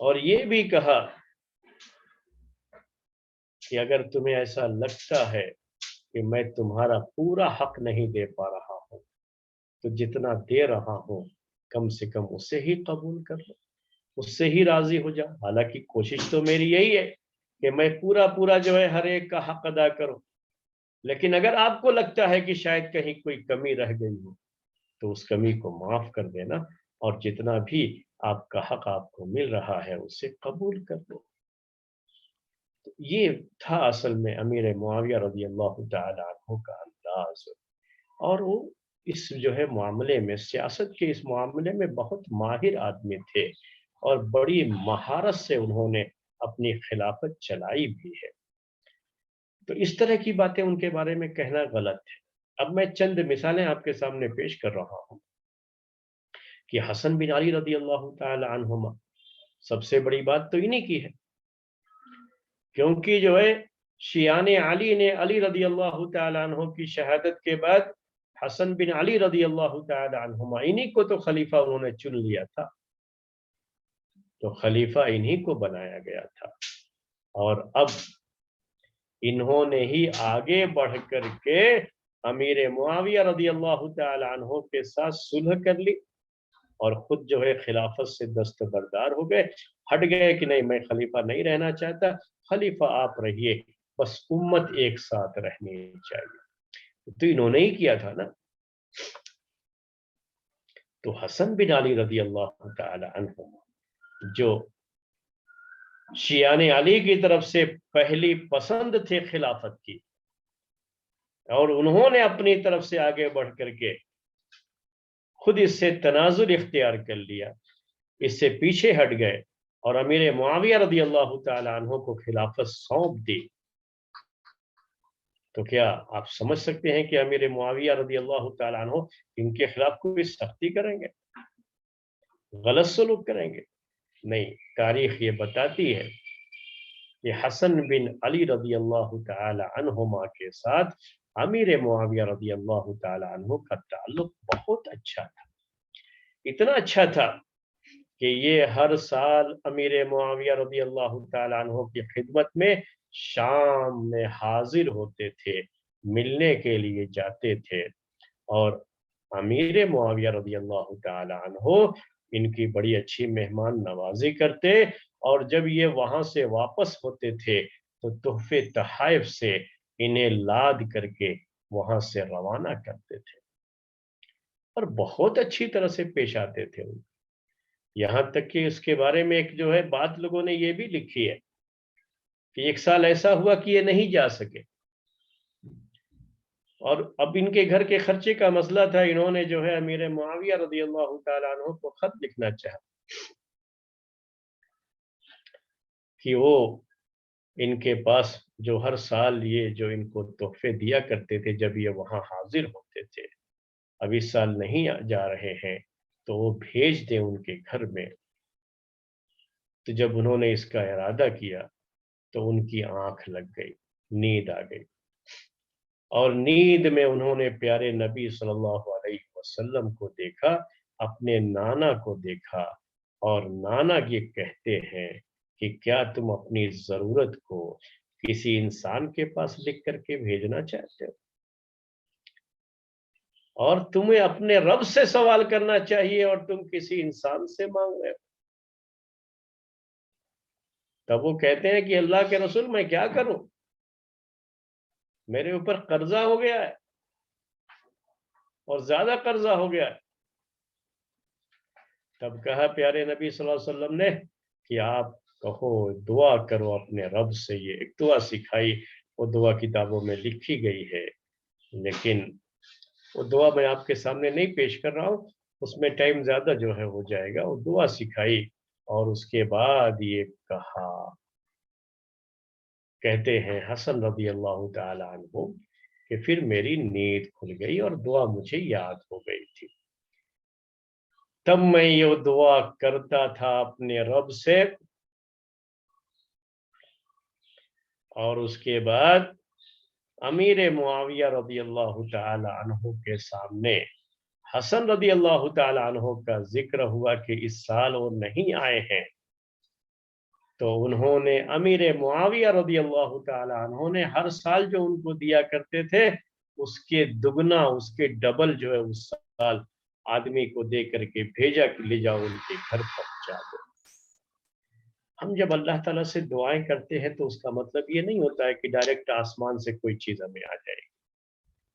اور یہ بھی کہا کہ اگر تمہیں ایسا لگتا ہے کہ میں تمہارا پورا حق نہیں دے پا رہا ہوں تو جتنا دے رہا ہوں کم سے کم اسے ہی قبول کر لو، اس سے ہی راضی ہو جاؤ۔ حالانکہ کوشش تو میری یہی ہے کہ میں پورا پورا جو ہے ہر ایک کا حق ادا کروں، لیکن اگر آپ کو لگتا ہے کہ شاید کہیں کوئی کمی رہ گئی ہو تو اس کمی کو معاف کر دینا، اور جتنا بھی آپ کا حق آپ کو مل رہا ہے اسے قبول کر دو۔ یہ تھا اصل میں امیر معاویہ رضی اللہ تعالی عنہ کا انداز، اور وہ اس جو ہے معاملے میں، سیاست کے اس معاملے میں بہت ماہر آدمی تھے، اور بڑی مہارت سے انہوں نے اپنی خلافت چلائی بھی ہے۔ تو اس طرح کی باتیں ان کے بارے میں کہنا غلط ہے۔ اب میں چند مثالیں آپ کے سامنے پیش کر رہا ہوں کہ حسن بن علی رضی اللہ تعالی عنہما، سب سے بڑی بات تو انہی کی ہے، کیونکہ جو ہے شیعان علی نے علی رضی اللہ تعالی عنہ کی شہادت کے بعد حسن بن علی رضی اللہ تعالی عنہما انہی کو تو خلیفہ انہوں نے چن لیا تھا، تو خلیفہ انہی کو بنایا گیا تھا، اور اب انہوں نے ہی آگے بڑھ کر کے امیر معاویہ رضی اللہ تعالی عنہ کے ساتھ صلح کر لی، اور خود جو ہے خلافت سے دستبردار ہو گئے، ہٹ گئے کہ نہیں میں خلیفہ نہیں رہنا چاہتا، خلیفہ آپ رہیے، بس امت ایک ساتھ رہنی چاہیے۔ تو انہوں نے ہی کیا تھا نا۔ تو حسن بن علی رضی اللہ تعالی عنہ جو شیعان علی کی طرف سے پہلی پسند تھے خلافت کی، اور انہوں نے اپنی طرف سے آگے بڑھ کر کے خود اس سے تنازل اختیار کر لیا، اس سے پیچھے ہٹ گئے، اور امیر معاویہ رضی اللہ تعالی عنہ کو خلافت سونپ دی، تو کیا آپ سمجھ سکتے ہیں کہ امیر معاویہ رضی اللہ تعالی عنہ ان کے خلاف کوئی سختی کریں گے، غلط سلوک کریں گے؟ نہیں، تاریخ یہ بتاتی ہے کہ حسن بن علی رضی اللہ تعالی عنہما کے ساتھ امیر معاویہ رضی اللہ تعالی عنہ کا تعلق بہت اچھا تھا، اتنا اچھا تھا کہ یہ ہر سال امیر معاویہ رضی اللہ تعالی عنہ کی خدمت میں شام میں حاضر ہوتے تھے، ملنے کے لیے جاتے تھے، اور امیر معاویہ رضی اللہ تعالی عنہ ان کی بڑی اچھی مہمان نوازی کرتے، اور جب یہ وہاں سے واپس ہوتے تھے تو تحفے تحائف سے انہیں لاد کر کے وہاں سے روانہ کرتے تھے، اور بہت اچھی طرح سے پیش آتے تھے ان، یہاں تک کہ اس کے بارے میں ایک جو ہے بات لوگوں نے یہ بھی لکھی ہے کہ ایک سال ایسا ہوا کہ یہ نہیں جا سکے، اور اب ان کے گھر کے خرچے کا مسئلہ تھا، انہوں نے جو ہے امیر معاویہ رضی اللہ تعالیٰ عنہ کو خط لکھنا چاہا کہ وہ ان کے پاس جو ہر سال یہ جو ان کو تحفے دیا کرتے تھے جب یہ وہاں حاضر ہوتے تھے، اب اس سال نہیں جا رہے ہیں تو وہ بھیج دیں ان کے گھر میں۔ تو جب انہوں نے اس کا ارادہ کیا تو ان کی آنکھ لگ گئی، نیند آ گئی، اور نیند میں انہوں نے پیارے نبی صلی اللہ علیہ وسلم کو دیکھا، اپنے نانا کو دیکھا، اور نانا یہ کہتے ہیں کہ کیا تم اپنی ضرورت کو کسی انسان کے پاس لکھ کر کے بھیجنا چاہتے ہو، اور تمہیں اپنے رب سے سوال کرنا چاہیے اور تم کسی انسان سے مانگ رہے ہو؟ تب وہ کہتے ہیں کہ اللہ کے رسول میں کیا کروں، میرے اوپر قرضہ ہو گیا ہے، اور زیادہ قرضہ ہو گیا ہے۔ تب کہا پیارے نبی صلی اللہ علیہ وسلم نے کہ آپ کہو، دعا کرو اپنے رب سے، یہ ایک دعا سکھائی، وہ دعا کتابوں میں لکھی گئی ہے، لیکن وہ دعا میں آپ کے سامنے نہیں پیش کر رہا ہوں، اس میں ٹائم زیادہ جو ہے ہو جائے گا۔ وہ دعا سکھائی، اور اس کے بعد یہ کہا، کہتے ہیں حسن رضی اللہ تعالی عنہ کہ پھر میری نیند کھل گئی اور دعا مجھے یاد ہو گئی تھی، تب میں یہ دعا کرتا تھا اپنے رب سے، اور اس کے بعد امیر معاویہ رضی اللہ تعالی عنہ کے سامنے حسن رضی اللہ تعالی عنہ کا ذکر ہوا کہ اس سال وہ نہیں آئے ہیں، تو انہوں نے امیر معاویہ رضی اللہ تعالی عنہ نے ہر سال جو ان کو دیا کرتے تھے اس کے دگنا، اس کے ڈبل جو ہے اس سال آدمی کو دے کر کے بھیجا کہ لے جاؤ ان کے گھر پہنچا دو۔ ہم جب اللہ تعالیٰ سے دعائیں کرتے ہیں تو اس کا مطلب یہ نہیں ہوتا ہے کہ ڈائریکٹ آسمان سے کوئی چیز ہمیں آ جائے گی۔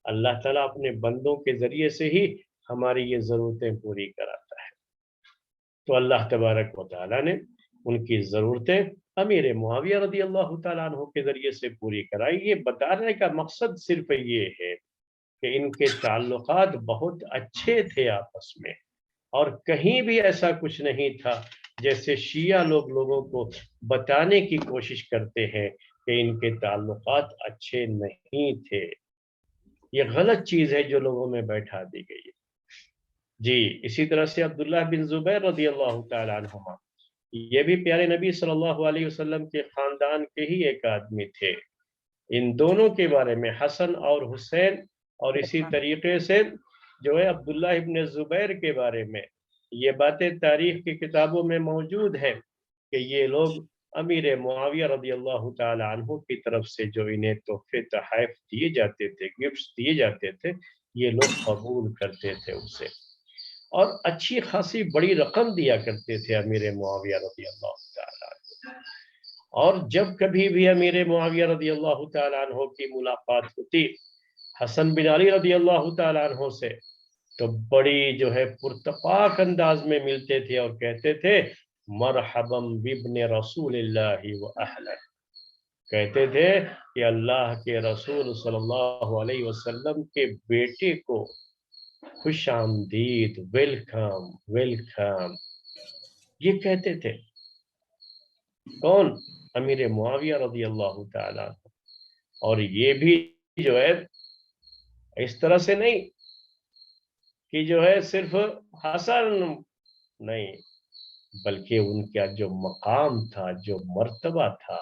اللہ تعالیٰ اپنے بندوں کے ذریعے سے ہی ہماری یہ ضرورتیں پوری کراتا ہے۔ تو اللہ تبارک و تعالیٰ نے ان کی ضرورتیں امیر معاویہ رضی اللہ تعالیٰ عنہ کے ذریعے سے پوری کرائی۔ یہ بتانے کا مقصد صرف یہ ہے کہ ان کے تعلقات بہت اچھے تھے آپس میں، اور کہیں بھی ایسا کچھ نہیں تھا جیسے شیعہ لوگ لوگوں کو بتانے کی کوشش کرتے ہیں کہ ان کے تعلقات اچھے نہیں تھے۔ یہ غلط چیز ہے جو لوگوں میں بیٹھا دی گئی ہے۔ جی اسی طرح سے عبداللہ بن زبیر رضی اللہ تعالی عنہما، یہ بھی پیارے نبی صلی اللہ علیہ وسلم کے خاندان کے ہی ایک آدمی تھے۔ ان دونوں کے بارے میں، حسن اور حسین، اور اسی طریقے سے جو ہے عبداللہ ابن زبیر کے بارے میں یہ باتیں تاریخ کی کتابوں میں موجود ہیں کہ یہ لوگ امیر معاویہ رضی اللہ تعالی عنہ کی طرف سے جو انہیں تحفے تحائف دیے جاتے تھے، گفٹس دیے جاتے تھے، یہ لوگ قبول کرتے تھے اسے، اور اچھی خاصی بڑی رقم دیا کرتے تھے امیر معاویہ رضی اللہ تعالی عنہ۔ اور جب کبھی بھی امیر معاویہ رضی اللہ تعالی عنہ کی ملاقات ہوتی حسن بن علی رضی اللہ تعالی عنہ سے، تو بڑی جو ہے پرتپاک انداز میں ملتے تھے اور کہتے تھے مرحبا بابن رسول اللہ و اہلہ، کہتے تھے کہ اللہ کے رسول صلی اللہ علیہ وسلم کے بیٹے کو خوش آمدید، ویلکم ویلکم، یہ کہتے تھے۔ کون؟ امیر معاویہ رضی اللہ تعالی عنہ۔ اور یہ بھی جو ہے اس طرح سے نہیں کہ جو ہے صرف حسن نہیں، بلکہ ان کا جو مقام تھا، جو مرتبہ تھا،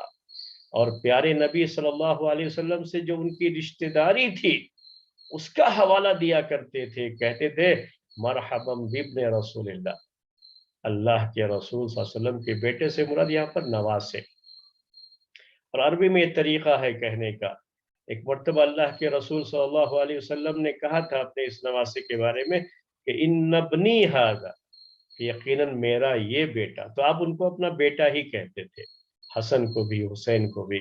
اور پیارے نبی صلی اللہ علیہ وسلم سے جو ان کی رشتہ داری تھی اس کا حوالہ دیا کرتے تھے، کہتے تھے مرحبا بابن رسول اللہ، اللہ کے رسول صلی اللہ علیہ وسلم کے بیٹے سے مراد یہاں پر نواسے۔ اور عربی میں یہ طریقہ ہے کہنے کا۔ ایک مرتبہ اللہ کے رسول صلی اللہ علیہ وسلم نے کہا تھا اپنے اس نواسے کے بارے میں کہ ان ابنی ھذا، یقیناً میرا یہ بیٹا، تو آپ ان کو اپنا بیٹا ہی کہتے تھے، حسن کو بھی حسین کو بھی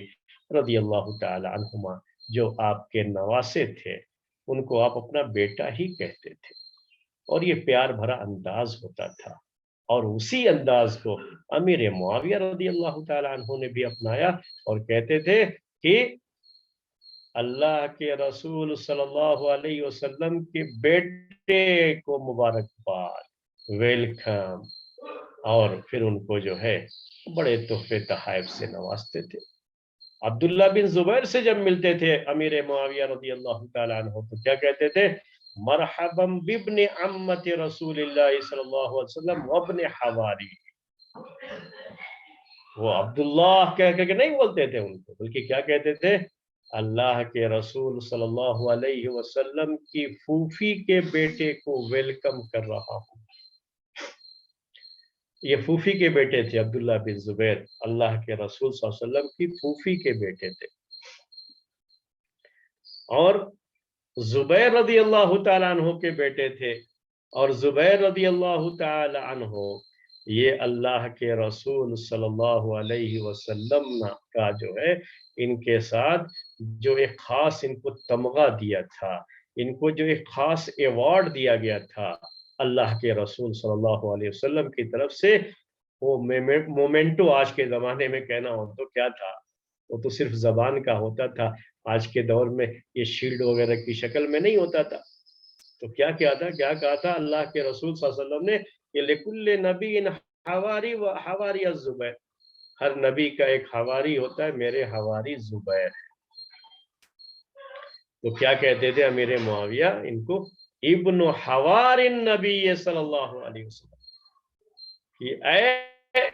رضی اللہ تعالی عنہما، جو آپ کے نواسے تھے ان کو آپ اپنا بیٹا ہی کہتے تھے، اور یہ پیار بھرا انداز ہوتا تھا۔ اور اسی انداز کو امیر معاویہ رضی اللہ تعالی عنہ نے بھی اپنایا اور کہتے تھے کہ اللہ کے رسول صلی اللہ علیہ وسلم کے بیٹے کو مبارکباد، ویلکم، اور پھر ان کو جو ہے بڑے تحفے تحائف سے نوازتے تھے۔ عبداللہ بن زبیر سے جب ملتے تھے امیر معاویہ رضی اللہ تعالی عنہ تو کیا کہتے تھے مرحبا بابن عمت رسول اللہ صلی اللہ علیہ وسلم وابن حواری۔ وہ عبداللہ کہہ کے نہیں بولتے تھے ان کو، بلکہ کیا کہتے تھے اللہ کے رسول صلی اللہ علیہ وسلم کی پھوپھی کے بیٹے کو ویلکم کر رہا ہوں۔ یہ پھوپھی کے بیٹے تھے عبداللہ بن زبیر، اللہ کے رسول صلی اللہ علیہ وسلم کی پھوپھی کے بیٹے تھے۔ اور زبیر رضی اللہ تعالی عنہ کے بیٹے تھے، اور زبیر رضی اللہ تعالی عنہ یہ اللہ کے رسول صلی اللہ علیہ وسلم کا جو ہے ان کے ساتھ جو ایک خاص ان کو تمغہ دیا تھا، ان کو جو ایک خاص ایوارڈ دیا گیا تھا اللہ کے رسول صلی اللہ علیہ وسلم کی طرف سے، وہ مومنٹو آج کے زمانے میں کہنا ہو تو کیا تھا، وہ تو صرف زبان کا ہوتا تھا، آج کے دور میں یہ شیلڈ وغیرہ کی شکل میں نہیں ہوتا تھا۔ تو کیا کہا تھا اللہ کے رسول صلی اللہ علیہ وسلم نے کہ لکل نبی حواری و حواری الزبیر، ہر نبی کا ایک حواری ہوتا ہے، میرے حواری زبیر۔ تو کیا کہتے تھے امیر معاویہ ان کو ابن حوار النبی صلی اللہ علیہ وسلم، کہ اے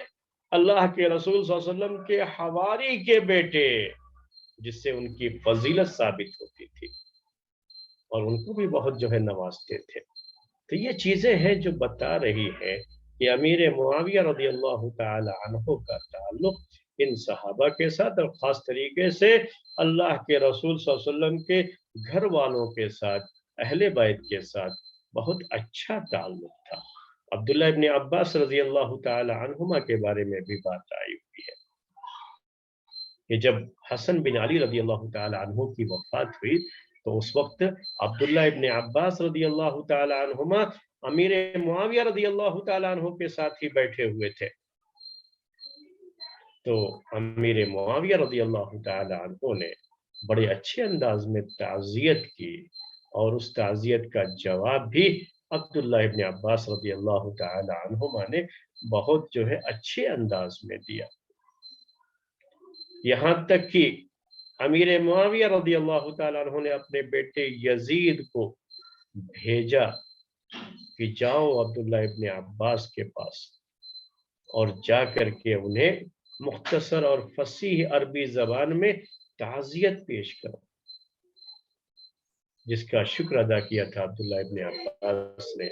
اللہ کے رسول صلی اللہ علیہ وسلم کے حواری کے بیٹے، جس سے ان کی فضیلت ثابت ہوتی تھی، اور ان کو بھی بہت جو ہے نوازتے تھے۔ تو یہ چیزیں ہیں جو بتا رہی ہے کہ امیر معاویہ رضی اللہ تعالی عنہ کا تعلق ان صحابہ کے ساتھ اور خاص طریقے سے اللہ کے رسول صلی اللہ علیہ وسلم کے گھر والوں کے ساتھ، اہل بیت کے ساتھ بہت اچھا تعلق تھا۔ عبداللہ ابن عباس رضی اللہ تعالی عنہما کے بارے میں بھی بات آئی ہوئی ہے کہ جب حسن بن علی رضی اللہ تعالی عنہ کی وفات ہوئی تو اس وقت عبداللہ ابن عباس رضی اللہ تعالی عنہما امیر معاویہ رضی اللہ تعالی عنہ کے ساتھ ہی بیٹھے ہوئے تھے۔ تو امیر معاویہ رضی اللہ تعالی عنہ نے بڑے اچھے انداز میں تعزیت کی، اور اس تعزیت کا جواب بھی عبداللہ ابن عباس رضی اللہ تعالی عنہما نے بہت جو ہے اچھے انداز میں دیا، یہاں تک کہ امیر معاویہ رضی اللہ تعالی عنہ نے اپنے بیٹے یزید کو بھیجا کہ جاؤ عبداللہ ابن عباس کے پاس اور جا کر کے انہیں مختصر اور فصیح عربی زبان میں تعزیت پیش کرو، جس کا شکر ادا کیا تھا عبداللہ ابن عباس نے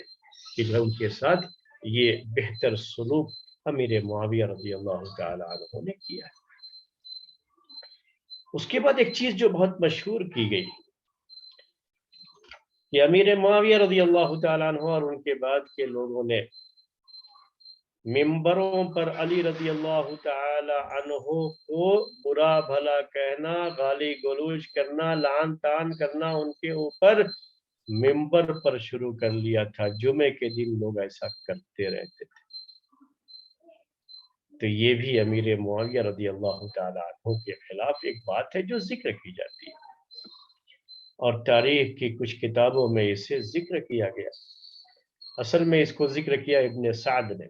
کہ جو ان کے ساتھ یہ بہتر سلوک امیر معاویہ رضی اللہ تعالی عنہ نے کیا ہے۔ اس کے بعد ایک چیز جو بہت مشہور کی گئی کہ امیر معاویہ رضی اللہ تعالیٰ عنہ اور ان کے بعد کے لوگوں نے ممبروں پر علی رضی اللہ تعالی عنہ کو برا بھلا کہنا، گالی گلوچ کرنا، لعن طعن کرنا ان کے اوپر ممبر پر شروع کر لیا تھا۔ جمعے کے دن لوگ ایسا کرتے رہتے تھے۔ تو یہ بھی امیر معاویہ رضی اللہ تعالی عنہ کے خلاف ایک بات ہے جو ذکر کی جاتی ہے، اور تاریخ کی کچھ کتابوں میں اسے ذکر کیا گیا۔ اصل میں اس کو ذکر کیا ابن سعد نے۔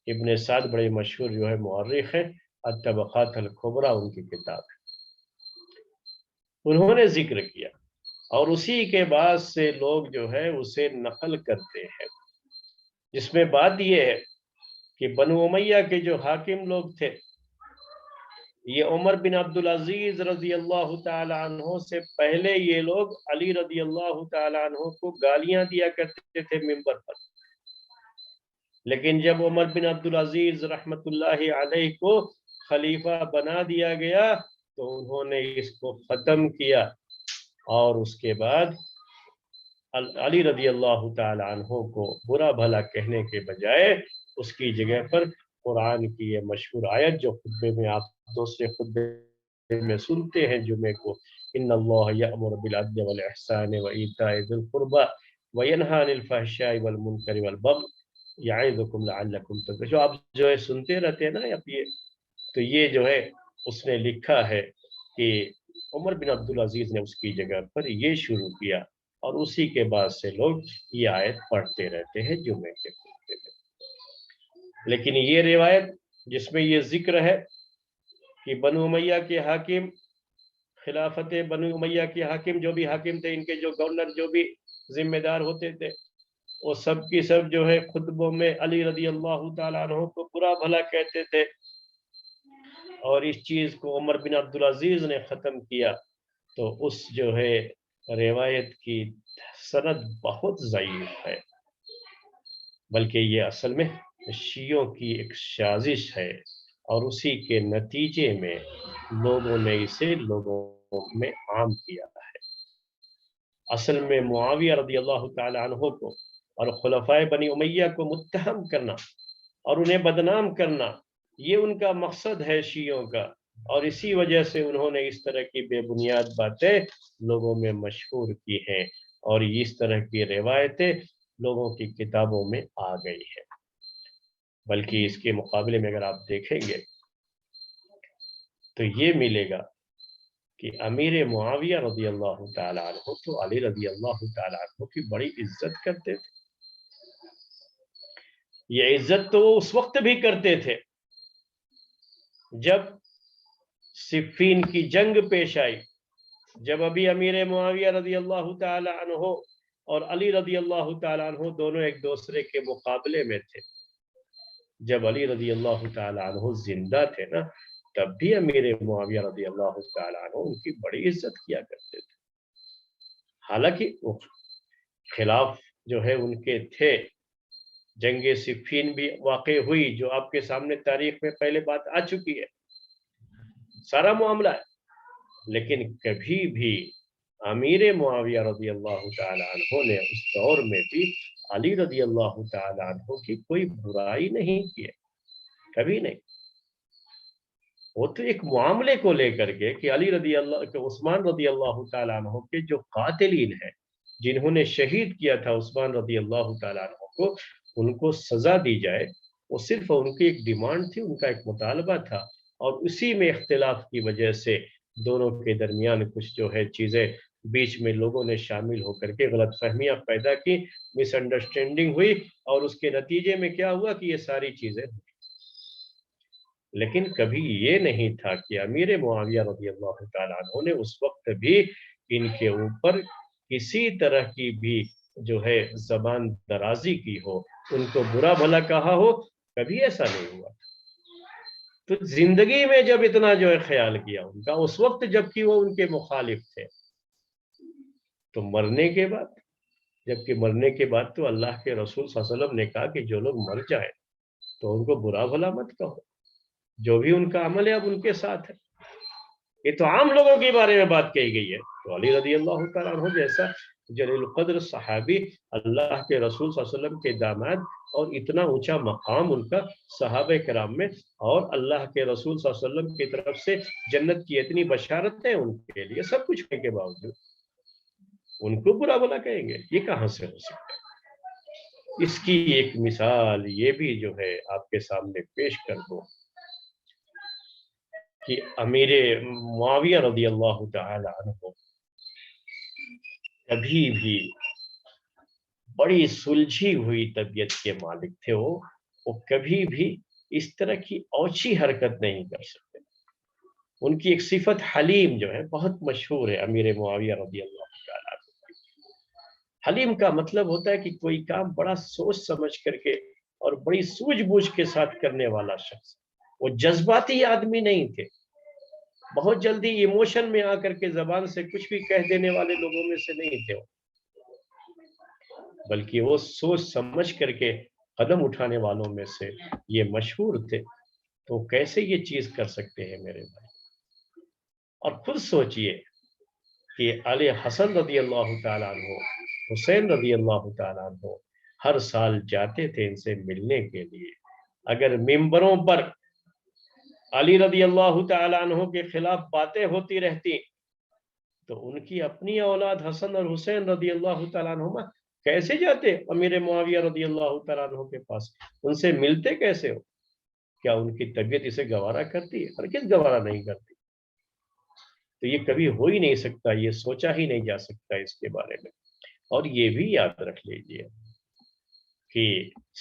ابن سعد بڑے مشہور جو ہے مورخ ہیں، الطبقات الکبریٰ ان کی کتاب ہے، انہوں نے ذکر کیا، اور اسی کے بعد سے لوگ جو ہے اسے نقل کرتے ہیں، جس میں بات یہ ہے کہ بنو امیہ کے جو حاکم لوگ تھے، یہ عمر بن عبدالعزیز رضی اللہ تعالی عنہ سے پہلے یہ لوگ علی رضی اللہ تعالی عنہ کو گالیاں دیا کرتے تھے ممبر پر، لیکن جب عمر بن عبدالعزیز رحمت اللہ علیہ کو خلیفہ بنا دیا گیا تو انہوں نے اس کو ختم کیا، اور اس کے بعد علی رضی اللہ تعالی عنہ کو برا بھلا کہنے کے بجائے اس کی جگہ پر قرآن کی یہ مشہور آیت جو خطبے میں آپ دوسرے خطبے میں سنتے ہیں جمعے کو، ان اللہ یأمر بالعدل والاحسان وایتاء ذی القربى وینہی عن الفحشاء والمنکر والبغی یعظکم لعلکم تذکرون، جو آپ جو ہے سنتے رہتے ہیں نا اب یہ، تو یہ جو ہے اس نے لکھا ہے کہ عمر بن عبدالعزیز نے اس کی جگہ پر یہ شروع کیا، اور اسی کے بعد سے لوگ یہ آیت پڑھتے رہتے ہیں جمعے کے خطبے میں۔ لیکن یہ روایت جس میں یہ ذکر ہے کہ بنو امیہ کے حاکم، خلافت بنو امیہ کے حاکم، جو بھی حاکم تھے، ان کے جو گورنر، جو بھی ذمہ دار ہوتے تھے، وہ سب کی سب جو ہے خطبوں میں علی رضی اللہ تعالیٰ عنہ کو برا بھلا کہتے تھے، اور اس چیز کو عمر بن عبدالعزیز نے ختم کیا، تو اس جو ہے روایت کی سند بہت ضعیف ہے، بلکہ یہ اصل میں شیعوں کی ایک سازش ہے، اور اسی کے نتیجے میں لوگوں نے اسے لوگوں میں عام کیا ہے۔ اصل میں معاویہ رضی اللہ تعالی عنہ کو اور خلفائے بنی امیہ کو متہم کرنا اور انہیں بدنام کرنا، یہ ان کا مقصد ہے شیعوں کا، اور اسی وجہ سے انہوں نے اس طرح کی بے بنیاد باتیں لوگوں میں مشہور کی ہیں، اور اس طرح کی روایتیں لوگوں کی کتابوں میں آ گئی ہیں۔ بلکہ اس کے مقابلے میں اگر آپ دیکھیں گے تو یہ ملے گا کہ امیر معاویہ رضی اللہ تعالی عنہ تو علی رضی اللہ تعالی عنہ کی بڑی عزت کرتے تھے۔ یہ عزت تو وہ اس وقت بھی کرتے تھے جب صفین کی جنگ پیش آئی، جب ابھی امیر معاویہ رضی اللہ تعالی عنہ اور علی رضی اللہ تعالی عنہ دونوں ایک دوسرے کے مقابلے میں تھے۔ جب علی رضی اللہ تعالی عنہ زندہ تھے نا، تب بھی امیر معاویہ رضی اللہ تعالی عنہ ان کی بڑی عزت کیا کرتے تھے، حالانکہ وہ خلاف جو ہے ان کے تھے، جنگ صفین بھی واقع ہوئی جو آپ کے سامنے تاریخ میں پہلے بات آ چکی ہے، سارا معاملہ ہے، لیکن کبھی بھی امیر معاویہ رضی اللہ تعالی عنہ نے اس دور میں بھی علی رضی اللہ تعالی عنہ کی کوئی برائی نہیں کی ہے، کبھی نہیں۔ وہ تو ایک معاملے کو لے کر کے کہ علی رضی اللہ کہ عثمان رضی اللہ تعالیٰ عنہ کے جو قاتلین ہیں، جنہوں نے شہید کیا تھا عثمان رضی اللہ تعالیٰ عنہ کو، ان کو سزا دی جائے، وہ صرف ان کی ایک ڈیمانڈ تھی، ان کا ایک مطالبہ تھا، اور اسی میں اختلاف کی وجہ سے دونوں کے درمیان کچھ جو ہے چیزیں بیچ میں لوگوں نے شامل ہو کر کے غلط فہمیاں پیدا کی، مس انڈرسٹینڈنگ ہوئی، اور اس کے نتیجے میں کیا ہوا کہ یہ ساری چیزیں، لیکن کبھی یہ نہیں تھا کہ امیر معاویہ رضی اللہ تعالیٰ عنہ نے اس وقت بھی ان کے اوپر کسی طرح کی بھی جو ہے زبان درازی کی ہو، ان کو برا بھلا کہا ہو، کبھی ایسا نہیں ہوا۔ تو زندگی میں جب اتنا جو ہے خیال کیا ان کا، اس وقت جبکہ وہ ان کے مخالف تھے، تو مرنے کے بعد، جبکہ مرنے کے بعد تو اللہ کے رسول صلی اللہ علیہ وسلم نے کہا کہ جو لوگ مر جائیں تو ان کو برا بھلا مت کہو، جو بھی ان کا عمل ہے اب ان کے ساتھ ہے۔ یہ تو عام لوگوں کے بارے میں بات کہی گئی ہے، تو علی رضی اللہ تعالیٰ عنہ جیسا جلیل القدر صحابی، اللہ کے رسول صلی اللہ علیہ وسلم کے داماد، اور اتنا اونچا مقام ان کا صحابہ کرام میں، اور اللہ کے رسول صلی اللہ علیہ وسلم کی طرف سے جنت کی اتنی بشارتیں ان کے لیے، سب کچھ ہونے کے باوجود ان کو برا بھلا کہیں گے، یہ کہاں سے ہو سکتا ہے؟ اس کی ایک مثال یہ بھی جو ہے آپ کے سامنے پیش کر دوں کہ امیر معاویہ رضی اللہ تعالی عنہ کبھی بھی بڑی سلجھی ہوئی طبیعت کے مالک تھے، وہ کبھی بھی اس طرح کی اوچھی حرکت نہیں کر سکتے۔ ان کی ایک صفت حلیم جو ہے بہت مشہور ہے امیر معاویہ رضی اللہ تعالی عنہ۔ حلیم کا مطلب ہوتا ہے کہ کوئی کام بڑا سوچ سمجھ کر کے اور بڑی سوجھ بوجھ کے ساتھ کرنے والا شخص، وہ جذباتی آدمی نہیں تھے، بہت جلدی ایموشن میں آ کر کے زبان سے کچھ بھی کہہ دینے والے لوگوں میں سے نہیں تھے، بلکہ وہ سوچ سمجھ کر کے قدم اٹھانے والوں میں سے یہ مشہور تھے۔ تو کیسے یہ چیز کر سکتے ہیں میرے بھائی؟ اور خود سوچئے کہ علی حسن رضی اللہ تعالیٰ عنہ، حسین رضی اللہ تعالیٰ عنہ ہر سال جاتے تھے ان سے ملنے کے لیے، اگر ممبروں پر علی رضی اللہ تعالیٰ عنہ کے خلاف باتیں ہوتی رہتی تو ان کی اپنی اولاد حسن اور حسین رضی اللہ تعالیٰ عنہما کیسے جاتے امیر معاویہ رضی اللہ تعالیٰ عنہ کے پاس، ان سے ملتے کیسے ہو؟ کیا ان کی طبیعت اسے گوارا کرتی ہے؟ ہرگز گوارا نہیں کرتی۔ تو یہ کبھی ہو ہی نہیں سکتا، یہ سوچا ہی نہیں جا سکتا اس کے بارے میں۔ اور یہ بھی یاد رکھ لیجئے کہ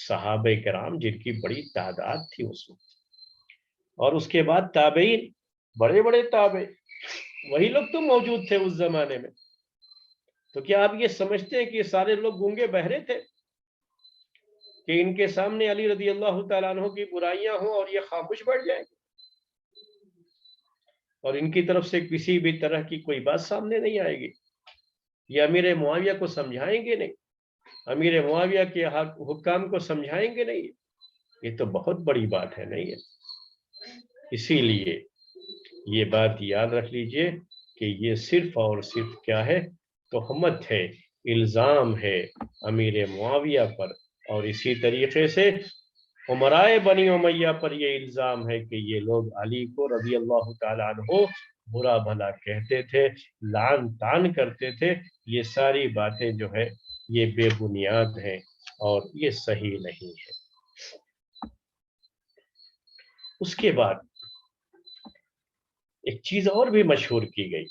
صحابہ کرام جن کی بڑی تعداد تھی اس وقت، اور اس کے بعد تابعین، بڑے بڑے تابع، وہی لوگ تو موجود تھے اس زمانے میں، تو کیا آپ یہ سمجھتے ہیں کہ یہ سارے لوگ گونگے بہرے تھے کہ ان کے سامنے علی رضی اللہ تعالیٰ عنہ کی برائیاں ہوں اور یہ خاموش بیٹھ جائیں گے اور ان کی طرف سے کسی بھی طرح کی کوئی بات سامنے نہیں آئے گی؟ یہ امیر معاویہ کو سمجھائیں گے نہیں، امیر معاویہ کے حکام کو سمجھائیں گے نہیں؟ یہ تو بہت بڑی بات ہے، نہیں ہے؟ اسی لیے یہ بات یاد رکھ لیجئے کہ یہ صرف اور صرف کیا ہے؟ تہمت ہے، الزام ہے امیر معاویہ پر، اور اسی طریقے سے عمرائے بنی امیہ پر یہ الزام ہے کہ یہ لوگ علی کو رضی اللہ تعالیٰ عنہ برا بھلا کہتے تھے، لعن طعن کرتے تھے۔ یہ ساری باتیں جو ہے یہ بے بنیاد ہیں اور یہ صحیح نہیں ہے۔ اس کے بعد ایک چیز اور بھی مشہور کی گئی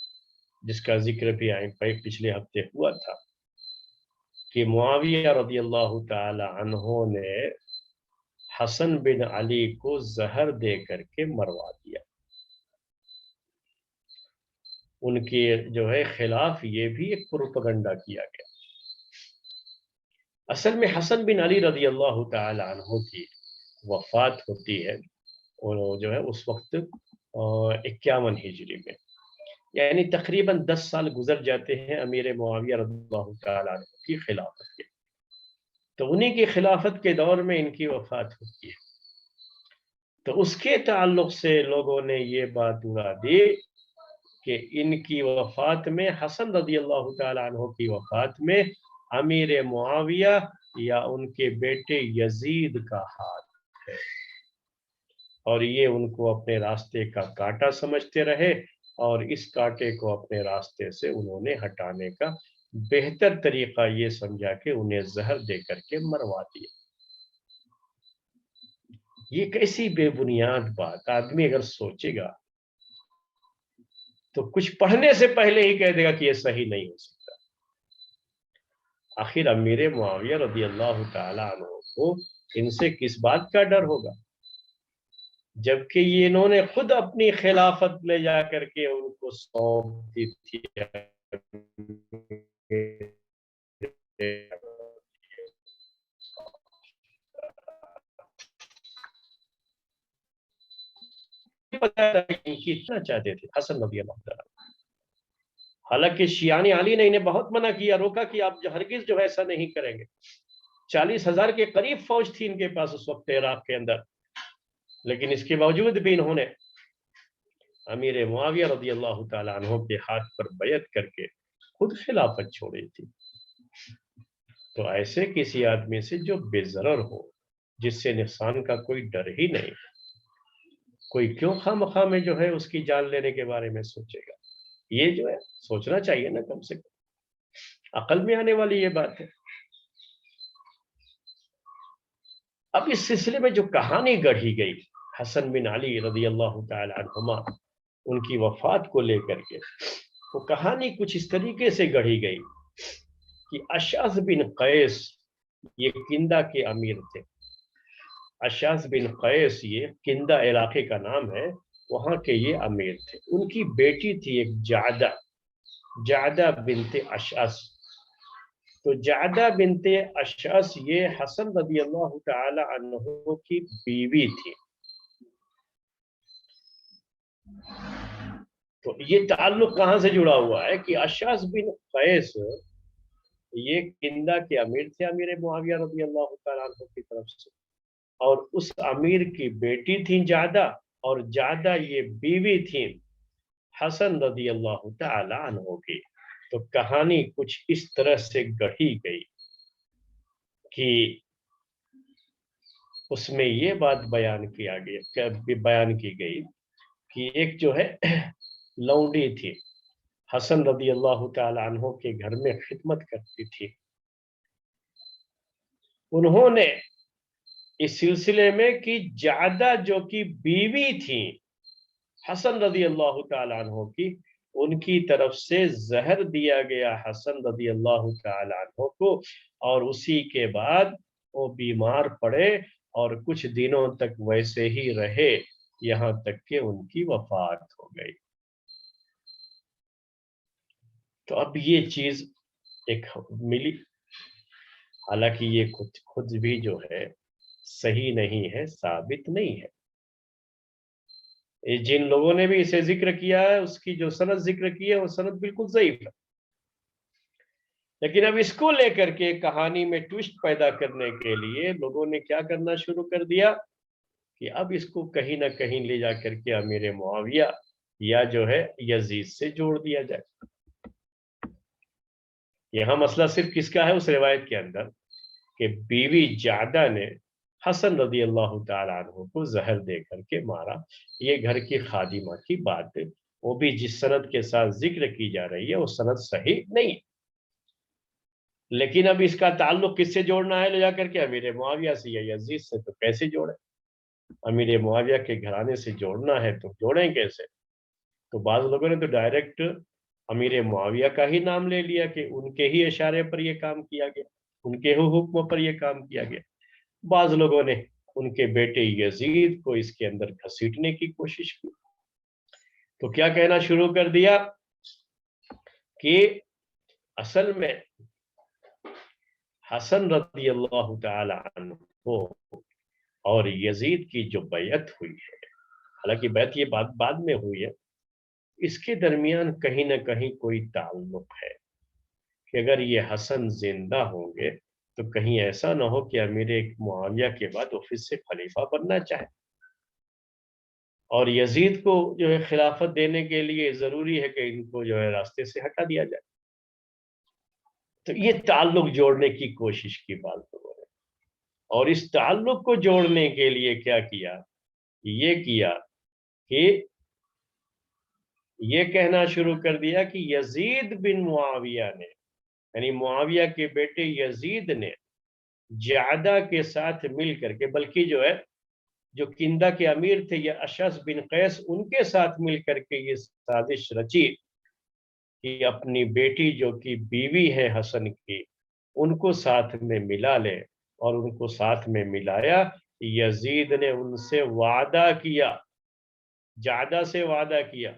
جس کا ذکر بھی پچھلے ہفتے ہوا تھا کہ معاویہ رضی اللہ تعالی عنہ نے حسن بن علی کو زہر دے کر کے مروا دیا۔ ان کے جو ہے خلاف یہ بھی ایک پروپیگنڈا کیا گیا۔ اصل میں حسن بن علی رضی اللہ تعالی عنہ کی وفات ہوتی ہے اور جو ہے اس وقت 51 ہجری میں، یعنی تقریباً 10 سال گزر جاتے ہیں امیر معاویہ رضی اللہ تعالی عنہ کی خلافت کے۔ تو انہی کی خلافت کے دور میں ان کی وفات ہوتی ہے۔ تو اس کے تعلق سے لوگوں نے یہ بات اڑا دی کہ ان کی وفات میں، حسن رضی اللہ تعالیٰ عنہ کی وفات میں، امیر معاویہ یا ان کے بیٹے یزید کا ہاتھ ہے، اور یہ ان کو اپنے راستے کا کانٹا سمجھتے رہے، اور اس کانٹے کو اپنے راستے سے انہوں نے ہٹانے کا بہتر طریقہ یہ سمجھا کہ انہیں زہر دے کر کے مروا دیا۔ یہ کیسی بے بنیاد بات، آدمی اگر سوچے گا تو کچھ پڑھنے سے پہلے ہی کہہ دے گا کہ یہ صحیح نہیں ہو سکتا۔ آخر امیر معاویہ رضی اللہ تعالی عنہ کو ان سے کس بات کا ڈر ہوگا، جبکہ یہ انہوں نے خود اپنی خلافت لے جا کر کے ان کو سونپ دی تھی۔ اتنا چاہتے تھے حسن رضی اللہ تعالیٰ، حالانکہ شیعان علی نے انہیں بہت منع کیا، روکا کہ آپ ہرگز جو ایسا نہیں کریں گے۔ 40,000 کے قریب فوج تھی ان کے پاس اس وقت عراق کے اندر، لیکن اس کے باوجود بھی انہوں نے امیر معاویہ رضی اللہ تعالیٰ عنہ کے ہاتھ پر بیعت کر کے خود خلافت چھوڑی تھی۔ تو ایسے کسی آدمی سے جو بے ضرر ہو، جس سے نقصان کا کوئی ڈر ہی نہیں، کوئی کیوں خواہ مخواہ میں جو ہے اس کی جان لینے کے بارے میں سوچے گا؟ یہ جو ہے سوچنا چاہیے نا، کم سے کم عقل میں آنے والی یہ بات ہے۔ اب اس سلسلے میں جو کہانی گڑھی گئی حسن بن علی رضی اللہ تعالی عنہما ان کی وفات کو لے کر کے، وہ کہانی کچھ اس طریقے سے گڑھی گئی کہ اشعث بن قیس یہ کندہ کے امیر تھے۔ اشعث بن قیس یہ کندہ علاقے کا نام ہے، وہاں کے یہ امیر تھے۔ ان کی بیٹی تھی ایک جعدہ بنت اشعث۔ تو جعدہ بنت اشعث یہ حسن رضی اللہ تعالی عنہ کی بیوی تھی۔ تو یہ تعلق کہاں سے جڑا ہوا ہے کہ اشعث بن قیس یہ کندہ کے امیر تھے امیر معاویہ رضی اللہ تعالی عنہ کی طرف سے، اور اس امیر کی بیٹی تھی جعدہ، اور جعدہ یہ بیوی تھی حسن رضی اللہ تعالی عنہ کی۔ تو کہانی کچھ اس طرح سے گڑھی گئی کہ اس میں یہ بات بیان کی گئی کہ ایک جو ہے لونڈی تھی، حسن رضی اللہ تعالی عنہ کے گھر میں خدمت کرتی تھی۔ انہوں نے اس سلسلے میں کہ جعدہ جو کی بیوی تھی حسن رضی اللہ تعالیٰ عنہ کی، ان کی طرف سے زہر دیا گیا حسن رضی اللہ تعالیٰ عنہ کو، اور اسی کے بعد وہ بیمار پڑے اور کچھ دنوں تک ویسے ہی رہے، یہاں تک کہ ان کی وفات ہو گئی۔ تو اب یہ چیز ایک ملی، حالانکہ یہ خود بھی جو ہے صحیح نہیں ہے، ثابت نہیں ہے۔ جن لوگوں نے بھی اسے ذکر کیا ہے، اس کی جو سند ذکر کی ہے وہ سند بالکل ضعیف ہے۔ لیکن اب اس کو لے کر کے کہانی میں ٹوسٹ پیدا کرنے کے لیے لوگوں نے کیا کرنا شروع کر دیا کہ اب اس کو کہیں نہ کہیں لے جا کر کے امیر معاویہ یا جو ہے یزید سے جوڑ دیا جائے۔ یہاں مسئلہ صرف کس کا ہے اس روایت کے اندر کہ بیوی جعدہ نے حسن رضی اللہ تعالیٰ عنہ کو زہر دے کر کے مارا۔ یہ گھر کی خادمہ کی بات ہے، وہ بھی جس سند کے ساتھ ذکر کی جا رہی ہے وہ سند صحیح نہیں، لیکن اب اس کا تعلق کس سے جوڑنا ہے لے جا کر کے؟ امیر معاویہ سے یا یزید سے۔ تو کیسے جوڑیں؟ امیر معاویہ کے گھرانے سے جوڑنا ہے تو جوڑیں کیسے؟ تو بعض لوگوں نے تو ڈائریکٹ امیر معاویہ کا ہی نام لے لیا کہ ان کے ہی اشارے پر یہ کام کیا گیا، ان کے ہی حکم پر یہ کام کیا گیا۔ بعض لوگوں نے ان کے بیٹے یزید کو اس کے اندر گھسیٹنے کی کوشش کی۔ تو کیا کہنا شروع کر دیا کہ اصل میں حسن رضی اللہ تعالی عنہ اور یزید کی جو بیعت ہوئی ہے، حالانکہ بیعت یہ بات بعد میں ہوئی ہے، اس کے درمیان کہیں نہ کہیں کوئی تعلق ہے کہ اگر یہ حسن زندہ ہوں گے تو کہیں ایسا نہ ہو کہ امیر معاویہ کے بعد وہ پھر سے خلیفہ بننا چاہے، اور یزید کو جو ہے خلافت دینے کے لیے ضروری ہے کہ ان کو جو ہے راستے سے ہٹا دیا جائے۔ تو یہ تعلق جوڑنے کی کوشش کی بات ہو رہے، اور اس تعلق کو جوڑنے کے لیے کیا کیا، یہ کیا کہ یہ کہنا شروع کر دیا کہ یزید بن معاویہ نے، یعنی معاویہ کے بیٹے یزید نے جعدہ کے ساتھ مل کر کے، بلکہ جو ہے جو کندہ کے امیر تھے یہ اشعث بن قیس، ان کے ساتھ مل کر کے یہ سازش رچی کہ اپنی بیٹی جو کہ بیوی ہے حسن کی، ان کو ساتھ میں ملا لے، اور ان کو ساتھ میں ملایا۔ یزید نے ان سے وعدہ کیا، جعدہ سے وعدہ کیا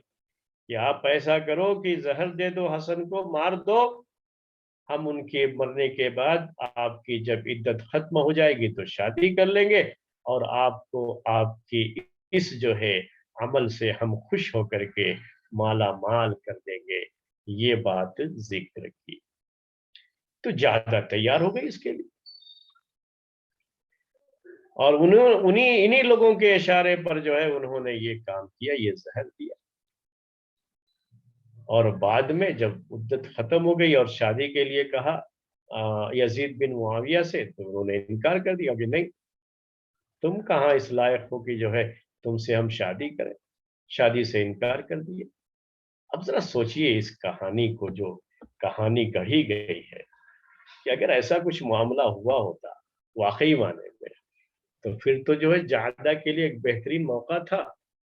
کہ آپ ایسا کرو کہ زہر دے دو، حسن کو مار دو، ہم ان کے مرنے کے بعد آپ کی جب عدت ختم ہو جائے گی تو شادی کر لیں گے، اور آپ کو آپ کی اس جو ہے عمل سے ہم خوش ہو کر کے مالا مال کر دیں گے۔ یہ بات ذکر کی تو جعدہ تیار ہو گئی اس کے لیے، اور انہی لوگوں کے اشارے پر جو ہے انہوں نے یہ کام کیا، یہ زہر دیا۔ اور بعد میں جب عدت ختم ہو گئی اور شادی کے لیے کہا یزید بن معاویہ سے، تو انہوں نے انکار کر دیا کہ نہیں، تم کہاں اس لائق ہو کہ جو ہے تم سے ہم شادی کریں، شادی سے انکار کر دیے۔ اب ذرا سوچئے اس کہانی کو، جو کہانی کہی گئی ہے، کہ اگر ایسا کچھ معاملہ ہوا ہوتا واقعی معنی میں، تو پھر تو جو ہے جعدہ کے لیے ایک بہترین موقع تھا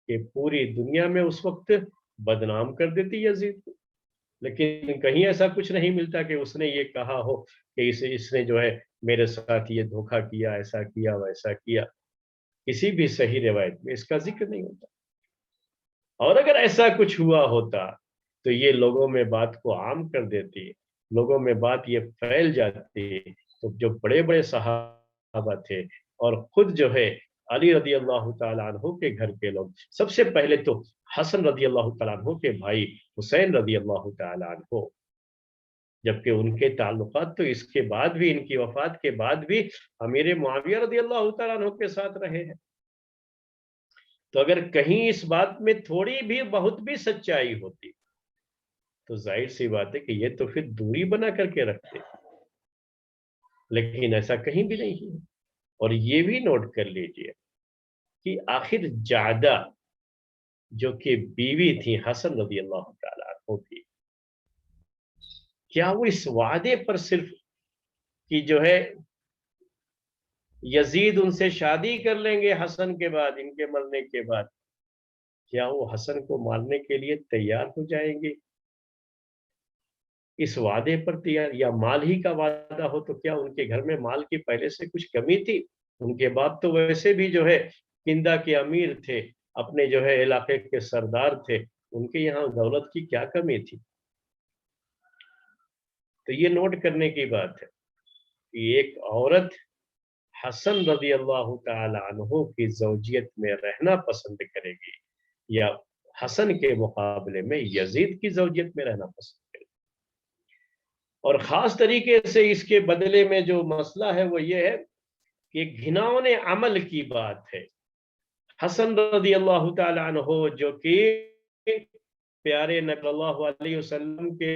کہ پوری دنیا میں اس وقت بدنام کر دیتی یزید کو۔ لیکن کہیں ایسا کچھ نہیں ملتا کہ اس نے یہ کہا ہو کہ اس نے جو ہے میرے ساتھ یہ دھوکہ کیا، ایسا کیا ویسا کیا، کسی بھی صحیح روایت میں اس کا ذکر نہیں ہوتا۔ اور اگر ایسا کچھ ہوا ہوتا تو یہ لوگوں میں بات کو عام کر دیتی، لوگوں میں بات یہ پھیل جاتی، تو جو بڑے بڑے صحابہ تھے اور خود جو ہے علی رضی اللہ تعالیٰ عنہ کے گھر کے لوگ، سب سے پہلے تو حسن رضی اللہ تعالیٰ عنہ کے بھائی حسین رضی اللہ تعالیٰ عنہ، جبکہ ان کے تعلقات تو اس کے بعد بھی، ان کی وفات کے بعد بھی امیر معاویہ رضی اللہ تعالیٰ عنہ کے ساتھ رہے ہیں۔ تو اگر کہیں اس بات میں تھوڑی بھی بہت بھی سچائی ہوتی تو ظاہر سی بات ہے کہ یہ تو پھر دوری بنا کر کے رکھتے، لیکن ایسا کہیں بھی نہیں ہے۔ اور یہ بھی نوٹ کر لیجئے کہ آخر جعدہ جو کہ بیوی تھی حسن رضی اللہ تعالیٰ عنہ کی، کیا وہ اس وعدے پر صرف کہ جو ہے یزید ان سے شادی کر لیں گے حسن کے بعد، ان کے مرنے کے بعد، کیا وہ حسن کو مارنے کے لیے تیار ہو جائیں گے اس وعدے پر تیار؟ یا مال ہی کا وعدہ ہو تو کیا ان کے گھر میں مال کی پہلے سے کچھ کمی تھی؟ ان کے باپ تو ویسے بھی جو ہے کندہ کے امیر تھے، اپنے جو ہے علاقے کے سردار تھے، ان کے یہاں دولت کی کیا کمی تھی؟ تو یہ نوٹ کرنے کی بات ہے کہ ایک عورت حسن رضی اللہ تعالی عنہ کی زوجیت میں رہنا پسند کرے گی، یا حسن کے مقابلے میں یزید کی زوجیت میں رہنا پسند کرے گی؟ اور خاص طریقے سے اس کے بدلے میں جو مسئلہ ہے وہ یہ ہے کہ گھناؤنے عمل کی بات ہے۔ حسن رضی اللہ تعالی عنہ جو کہ پیارے نبی صلی اللہ علیہ وسلم کے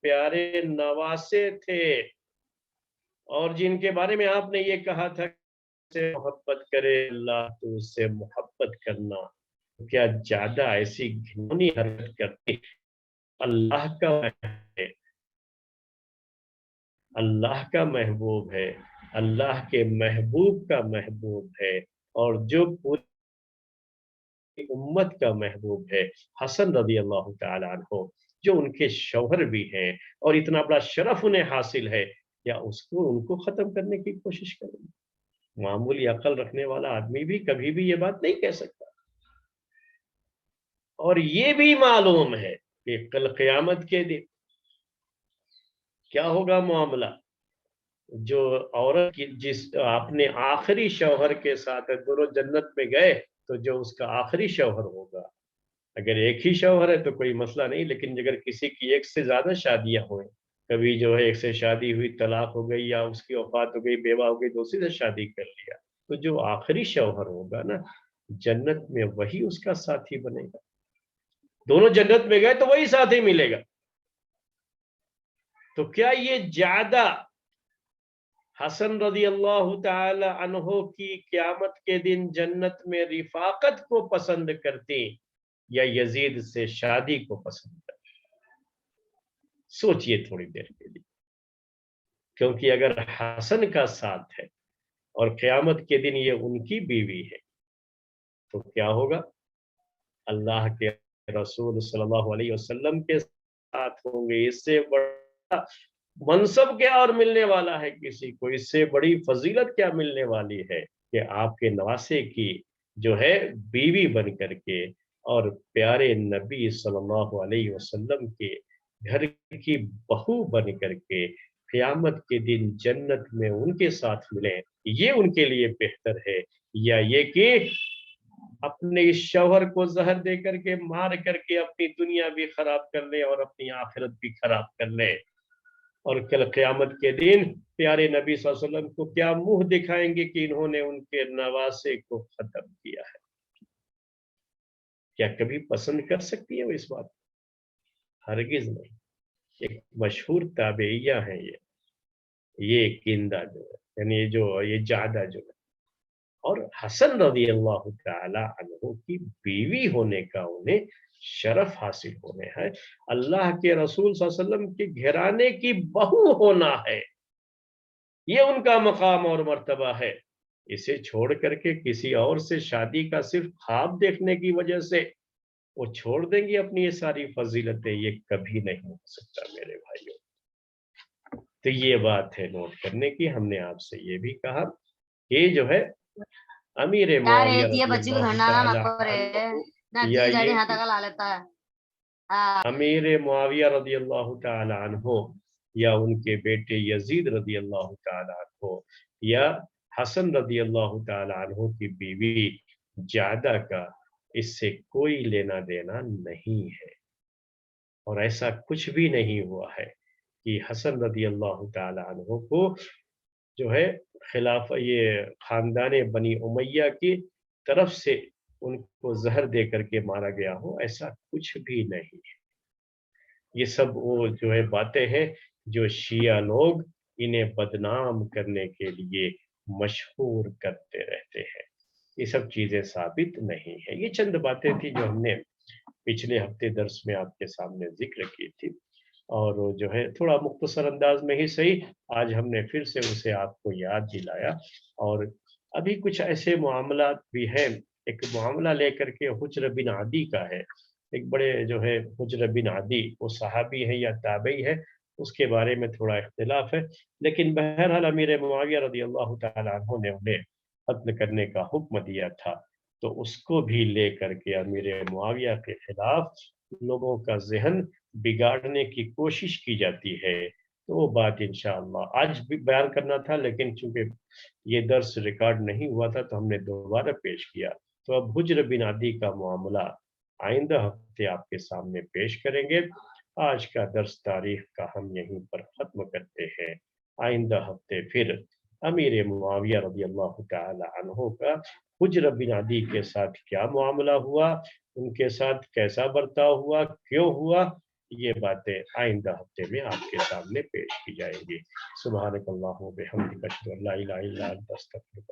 پیارے نواسے تھے، اور جن کے بارے میں آپ نے یہ کہا تھا سے محبت کرے اللہ تو اس سے محبت کرنا، کیا زیادہ ایسی گھنونی حرکت کرتی؟ اللہ کا ہے، اللہ کا محبوب ہے، اللہ کے محبوب کا محبوب ہے، اور جو پوری امت کا محبوب ہے حسن رضی اللہ تعالی عنہ، جو ان کے شوہر بھی ہیں اور اتنا بڑا شرف انہیں حاصل ہے، یا ان کو ختم کرنے کی کوشش کریں گے؟ معمولی عقل رکھنے والا آدمی بھی کبھی بھی یہ بات نہیں کہہ سکتا۔ اور یہ بھی معلوم ہے کہ کل قیامت کے دن کیا ہوگا معاملہ، جو عورت کی جس اپنے آخری شوہر کے ساتھ دونوں جنت میں گئے، تو جو اس کا آخری شوہر ہوگا، اگر ایک ہی شوہر ہے تو کوئی مسئلہ نہیں، لیکن اگر کسی کی ایک سے زیادہ شادیاں ہوئیں کبھی جو ہے ایک سے شادی ہوئی طلاق ہو گئی یا اس کی وفات ہو گئی بیوہ ہو گئی دوسری سے شادی کر لیا، تو جو آخری شوہر ہوگا نا جنت میں وہی اس کا ساتھی بنے گا، دونوں جنت میں گئے تو وہی ساتھی ملے گا۔ تو کیا یہ زیادہ حسن رضی اللہ تعالی عنہ کی قیامت کے دن جنت میں رفاقت کو پسند کرتے یا یزید سے شادی کو پسند کرتے؟ سوچئے تھوڑی دیر کے لیے، کیونکہ اگر حسن کا ساتھ ہے اور قیامت کے دن یہ ان کی بیوی ہے تو کیا ہوگا؟ اللہ کے رسول صلی اللہ علیہ وسلم کے ساتھ ہوں گے۔ اس سے بڑا منصب کیا اور ملنے والا ہے کسی کو، اس سے بڑی فضیلت کیا ملنے والی ہے کہ آپ کے نواسے کی جو ہے بیوی بن کر کے اور پیارے نبی صلی اللہ علیہ وسلم کے گھر کی بہو بن کر کے قیامت کے دن جنت میں ان کے ساتھ ملیں، یہ ان کے لیے بہتر ہے یا یہ کہ اپنے اس شوہر کو زہر دے کر کے مار کر کے اپنی دنیا بھی خراب کر لے اور اپنی آخرت بھی خراب کر لے، اور کل قیامت کے دن پیارے نبی صلی اللہ علیہ وسلم کو کیا منہ دکھائیں گے کہ انہوں نے ان کے نواسے کو ختم کیا ہے؟ کیا کبھی پسند کر سکتی ہے وہ اس بات؟ ہرگز نہیں۔ ایک مشہور تابعیہ ہیں یہ کندہ جو ہے، یعنی یہ جعدہ جو ہے، اور حسن رضی اللہ تعالی عنہ کی بیوی ہونے کا انہیں شرف حاصل ہونے ہے، اللہ کے رسول صلی اللہ علیہ وسلم کے گھرانے کی بہو ہونا ہے، یہ ان کا مقام اور مرتبہ ہے۔ اسے چھوڑ کر کے کسی اور سے شادی کا صرف خواب دیکھنے کی وجہ سے وہ چھوڑ دیں گی اپنی یہ ساری فضیلتیں، یہ کبھی نہیں ہو سکتا میرے بھائیوں۔ تو یہ بات ہے نوٹ کرنے کی۔ ہم نے آپ سے یہ بھی کہا کہ جو ہے امیر معاویہ رضی اللہ تعالی عنہ یا یہ امیر معاویہ رضی اللہ تعالی عنہ یا ان کے بیٹے یزید رضی اللہ تعالی عنہ یا حسن رضی اللہ تعالی عنہ کی بیوی جعدہ کا اس سے کوئی لینا دینا نہیں ہے، اور ایسا کچھ بھی نہیں ہوا ہے کہ حسن رضی اللہ تعالی عنہ کو جو ہے خلاف یہ خاندان بنی امیہ کی طرف سے ان کو زہر دے کر کے مارا گیا ہو، ایسا کچھ بھی نہیں ہے۔ یہ سب وہ جو ہے باتیں ہیں جو شیعہ لوگ انہیں بدنام کرنے کے لیے مشہور کرتے رہتے ہیں، یہ سب چیزیں ثابت نہیں ہیں۔ یہ چند باتیں تھی جو ہم نے پچھلے ہفتے درس میں آپ کے سامنے ذکر کی تھی، اور جو ہے تھوڑا مختصر انداز میں ہی صحیح آج ہم نے پھر سے اسے آپ کو یاد دلایا۔ اور ابھی کچھ ایسے معاملات بھی ہیں، ایک معاملہ لے کر کے حجر بن عدی کا ہے، ایک بڑے جو ہے حجر بن عدی وہ صحابی ہے یا تابعی ہے، اس کے بارے میں تھوڑا اختلاف ہے، لیکن بہرحال امیر معاویہ رضی اللہ تعالی عنہ نے انہیں قتل کرنے کا حکم دیا تھا، تو اس کو بھی لے کر کے امیر معاویہ کے خلاف لوگوں کا ذہن بگاڑنے کی کوشش کی جاتی ہے۔ تو وہ بات انشاءاللہ آج بھی بیان کرنا تھا، لیکن چونکہ یہ درس ریکارڈ نہیں ہوا تھا تو ہم نے دوبارہ پیش کیا۔ تو اب حجر بن عدی کا معاملہ آئندہ ہفتے آپ کے سامنے پیش کریں گے۔ آج کا درس تاریخ کا ہم یہیں پر ختم کرتے ہیں۔ آئندہ ہفتے پھر امیر معاویہ رضی اللہ تعالی عنہ کا حجر بن عدی کے ساتھ کیا معاملہ ہوا، ان کے ساتھ کیسا برتاؤ ہوا، کیوں ہوا، یہ باتیں آئندہ ہفتے میں آپ کے سامنے پیش کی جائیں گی۔ سبحانک اللہم و بحمدک اشہد ان لا الہ الا انت استغفرک